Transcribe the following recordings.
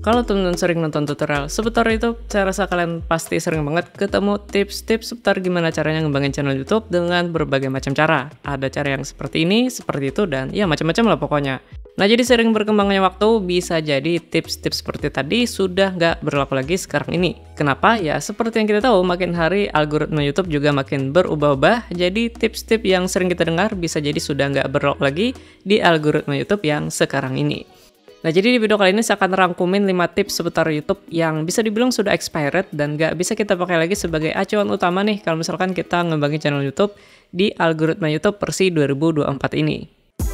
Kalau teman-teman sering nonton tutorial seputar YouTube, saya rasa kalian pasti sering banget ketemu tips-tips seputar gimana caranya ngembangin channel YouTube dengan berbagai macam cara. Ada cara yang seperti ini, seperti itu, dan ya macam-macam lah pokoknya. Nah, jadi sering berkembangnya waktu, bisa jadi tips-tips seperti tadi sudah nggak berlaku lagi sekarang ini. Kenapa? Ya seperti yang kita tahu, makin hari algoritma YouTube juga makin berubah-ubah, jadi tips-tips yang sering kita dengar bisa jadi sudah nggak berlaku lagi di algoritma YouTube yang sekarang ini. Nah, jadi di video kali ini saya akan rangkumin 5 tips seputar YouTube yang bisa dibilang sudah expired dan nggak bisa kita pakai lagi sebagai acuan utama nih kalau misalkan kita ngembangin channel YouTube di algoritma YouTube versi 2024 ini.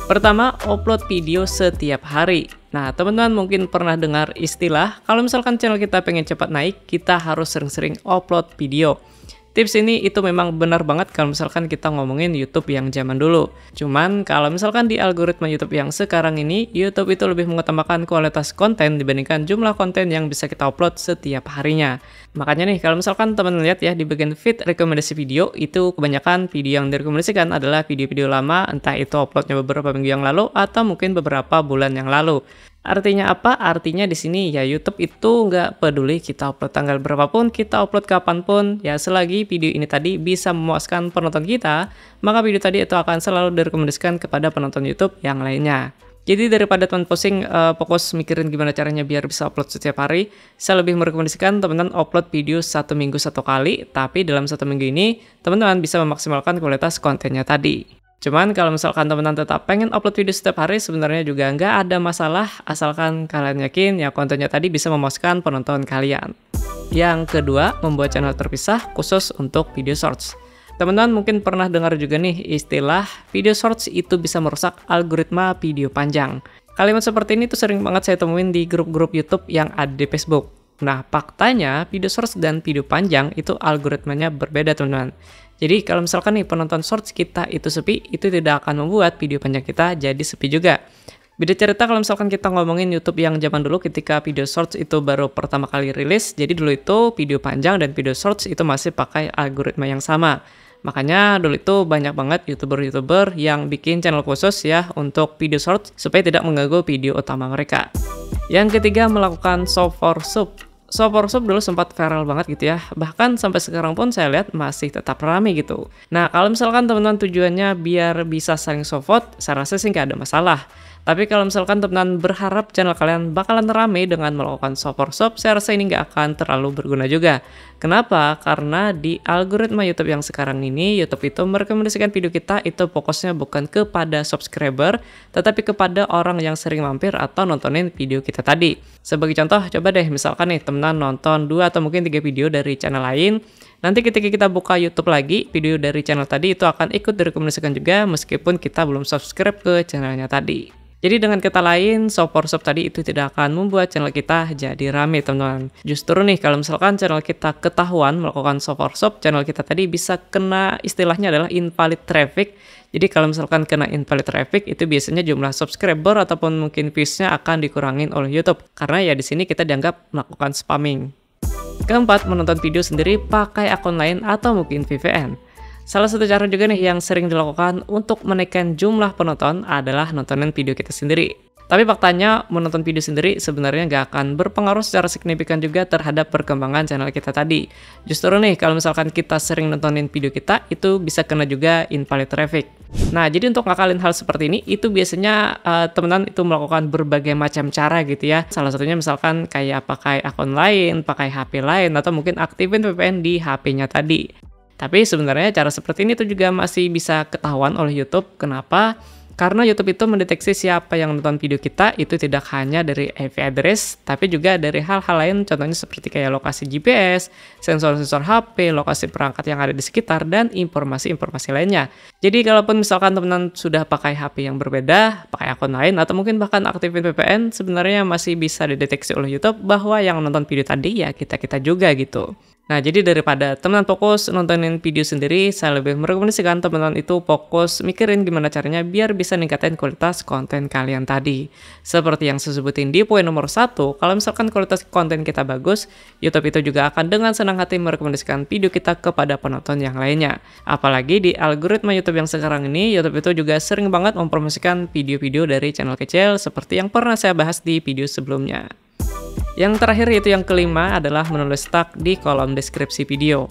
Pertama, upload video setiap hari. Nah, teman-teman mungkin pernah dengar istilah kalau misalkan channel kita pengen cepat naik, kita harus sering-sering upload video. Tips ini itu memang benar banget kalau misalkan kita ngomongin YouTube yang zaman dulu. Cuman kalau misalkan di algoritma YouTube yang sekarang ini, YouTube itu lebih mengutamakan kualitas konten dibandingkan jumlah konten yang bisa kita upload setiap harinya. Makanya nih, kalau misalkan teman lihat ya di bagian feed rekomendasi video, itu kebanyakan video yang direkomendasikan adalah video-video lama, entah itu uploadnya beberapa minggu yang lalu atau mungkin beberapa bulan yang lalu. Artinya apa? Artinya di sini ya YouTube itu nggak peduli kita upload tanggal berapapun, kita upload kapanpun, ya selagi video ini tadi bisa memuaskan penonton kita, maka video tadi itu akan selalu direkomendasikan kepada penonton YouTube yang lainnya. Jadi daripada teman pusing fokus mikirin gimana caranya biar bisa upload setiap hari, saya lebih merekomendasikan teman-teman upload video 1 minggu 1 kali, tapi dalam 1 minggu ini teman-teman bisa memaksimalkan kualitas kontennya tadi. Cuman kalau misalkan teman-teman tetap pengen upload video setiap hari, sebenarnya juga nggak ada masalah, asalkan kalian yakin ya kontennya tadi bisa memuaskan penonton kalian. Yang kedua, membuat channel terpisah khusus untuk video shorts. Teman-teman mungkin pernah dengar juga nih istilah video shorts itu bisa merusak algoritma video panjang. Kalimat seperti ini tuh sering banget saya temuin di grup-grup YouTube yang ada di Facebook. Nah, faktanya video shorts dan video panjang itu algoritmanya berbeda, teman-teman. Jadi kalau misalkan nih penonton shorts kita itu sepi, itu tidak akan membuat video panjang kita jadi sepi juga. Beda cerita kalau misalkan kita ngomongin YouTube yang zaman dulu ketika video shorts itu baru pertama kali rilis. Jadi dulu itu video panjang dan video shorts itu masih pakai algoritma yang sama. Makanya dulu itu banyak banget YouTuber-YouTuber yang bikin channel khusus ya untuk video shorts supaya tidak mengganggu video utama mereka. Yang ketiga, melakukan sub for sub. Sub for sub dulu sempat viral banget gitu ya. Bahkan sampai sekarang pun saya lihat masih tetap rame gitu. Nah, kalau misalkan teman-teman tujuannya biar bisa saling sub vote, saya rasa sih nggak ada masalah. Tapi kalau misalkan teman-teman berharap channel kalian bakalan rame dengan melakukan sub for sub, saya rasa ini nggak akan terlalu berguna juga. Kenapa? Karena di algoritma YouTube yang sekarang ini, YouTube itu merekomendasikan video kita itu fokusnya bukan kepada subscriber, tetapi kepada orang yang sering mampir atau nontonin video kita tadi. Sebagai contoh, coba deh misalkan nih teman nonton 2 atau mungkin 3 video dari channel lain. Nanti ketika kita buka YouTube lagi, video dari channel tadi itu akan ikut direkomendasikan juga meskipun kita belum subscribe ke channelnya tadi. Jadi dengan kata lain, sub for sub tadi itu tidak akan membuat channel kita jadi rame, teman-teman. Justru nih, kalau misalkan channel kita ketahuan melakukan sub for sub, channel kita tadi bisa kena istilahnya adalah invalid traffic. Jadi kalau misalkan kena invalid traffic, itu biasanya jumlah subscriber ataupun mungkin views-nya akan dikurangin oleh YouTube. Karena ya di sini kita dianggap melakukan spamming. Keempat, menonton video sendiri pakai akun lain atau mungkin VPN. Salah satu cara juga nih yang sering dilakukan untuk menaikkan jumlah penonton adalah nontonin video kita sendiri. Tapi faktanya menonton video sendiri sebenarnya nggak akan berpengaruh secara signifikan juga terhadap perkembangan channel kita tadi. Justru nih kalau misalkan kita sering nontonin video kita, itu bisa kena juga invalid traffic. Nah, jadi untuk ngakalin hal seperti ini, itu biasanya teman-teman itu melakukan berbagai macam cara gitu ya. Salah satunya misalkan kayak pakai akun lain, pakai HP lain, atau mungkin aktifin VPN di HP-nya tadi. Tapi sebenarnya cara seperti ini tuh juga masih bisa ketahuan oleh YouTube. Kenapa? Karena YouTube itu mendeteksi siapa yang nonton video kita itu tidak hanya dari IP address, tapi juga dari hal-hal lain, contohnya seperti kayak lokasi GPS, sensor-sensor HP, lokasi perangkat yang ada di sekitar, dan informasi-informasi lainnya. Jadi kalaupun misalkan teman-teman sudah pakai HP yang berbeda, pakai akun lain, atau mungkin bahkan aktifin VPN, sebenarnya masih bisa dideteksi oleh YouTube bahwa yang nonton video tadi ya kita-kita juga gitu. Nah, jadi daripada teman-teman fokus nontonin video sendiri, saya lebih merekomendasikan teman-teman itu fokus mikirin gimana caranya biar bisa ningkatin kualitas konten kalian tadi. Seperti yang saya sebutin di poin nomor 1, kalau misalkan kualitas konten kita bagus, YouTube itu juga akan dengan senang hati merekomendasikan video kita kepada penonton yang lainnya. Apalagi di algoritma YouTube yang sekarang ini, YouTube itu juga sering banget mempromosikan video-video dari channel kecil seperti yang pernah saya bahas di video sebelumnya. Yang terakhir yaitu yang kelima adalah menulis tag di kolom deskripsi video.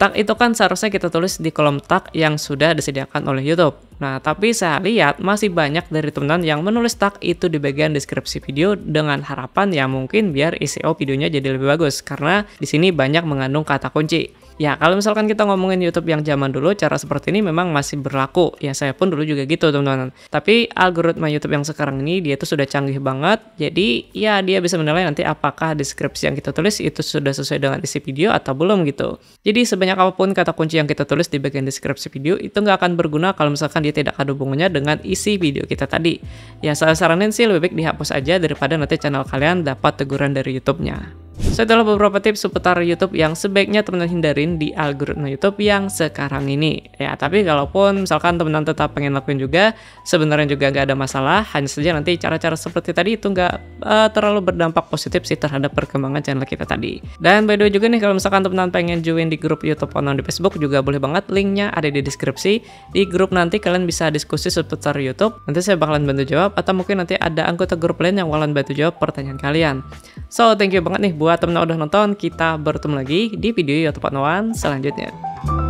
Tag itu kan seharusnya kita tulis di kolom tag yang sudah disediakan oleh YouTube. Nah, tapi saya lihat masih banyak dari teman-teman yang menulis tag itu di bagian deskripsi video dengan harapan ya mungkin biar SEO videonya jadi lebih bagus karena di sini banyak mengandung kata kunci. Ya, kalau misalkan kita ngomongin YouTube yang zaman dulu, cara seperti ini memang masih berlaku. Ya, saya pun dulu juga gitu, teman-teman. Tapi algoritma YouTube yang sekarang ini, dia tuh sudah canggih banget. Jadi, ya dia bisa menilai nanti apakah deskripsi yang kita tulis itu sudah sesuai dengan isi video atau belum gitu. Jadi, sebanyak apapun kata kunci yang kita tulis di bagian deskripsi video, itu nggak akan berguna kalau misalkan dia tidak ada hubungannya dengan isi video kita tadi. Ya, saya saranin sih lebih baik dihapus aja daripada nanti channel kalian dapat teguran dari YouTube-nya. So, itulah beberapa tips seputar YouTube yang sebaiknya teman-teman hindarin di algoritma YouTube yang sekarang ini. Ya, tapi kalaupun misalkan teman-teman tetap pengen lakuin juga, sebenarnya juga nggak ada masalah. Hanya saja nanti cara-cara seperti tadi itu nggak terlalu berdampak positif sih terhadap perkembangan channel kita tadi. Dan by the way juga nih, kalau misalkan teman-teman pengen join di grup YouTube Onon di Facebook juga boleh banget, linknya ada di deskripsi. Di grup nanti kalian bisa diskusi seputar YouTube. Nanti saya bakalan bantu jawab, atau mungkin nanti ada anggota grup lain yang bakalan bantu jawab pertanyaan kalian. So, thank you banget nih buat teman-teman udah nonton. Kita bertemu lagi di video YouTube One selanjutnya.